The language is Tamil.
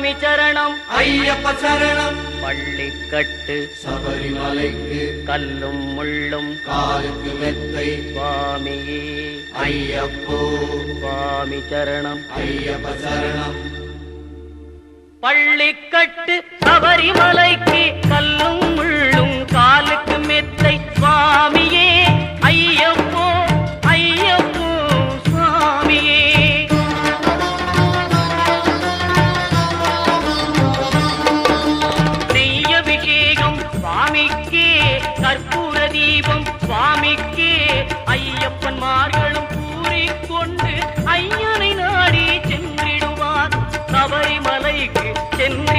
சுவாமி சரணம் ஐயப்ப சரணம். பள்ளிக்கட்டு சபரிமலைக்கு கல்லும் முள்ளும் காலுக்கு மெத்தை சுவாமியே ஐயப்போ. சுவாமி சரணம் ஐயப்ப சரணம். பள்ளிக்கட்டு சபரிமலைக்கு கல்லும் முள்ளும் காலுக்கு மெத்தை சுவாமியே ஐயப்போ ஐயப்போ சுவாமியே. நெய்யபிஷேகம் சுவாமிக்கே கற்பூர தீபம் சுவாமிக்கே ஐயப்பன்மார்களும் கூறிக்கொண்டு ஐயனை நாடி சென்றிடுவார் சபரிமலைக்கு சென்று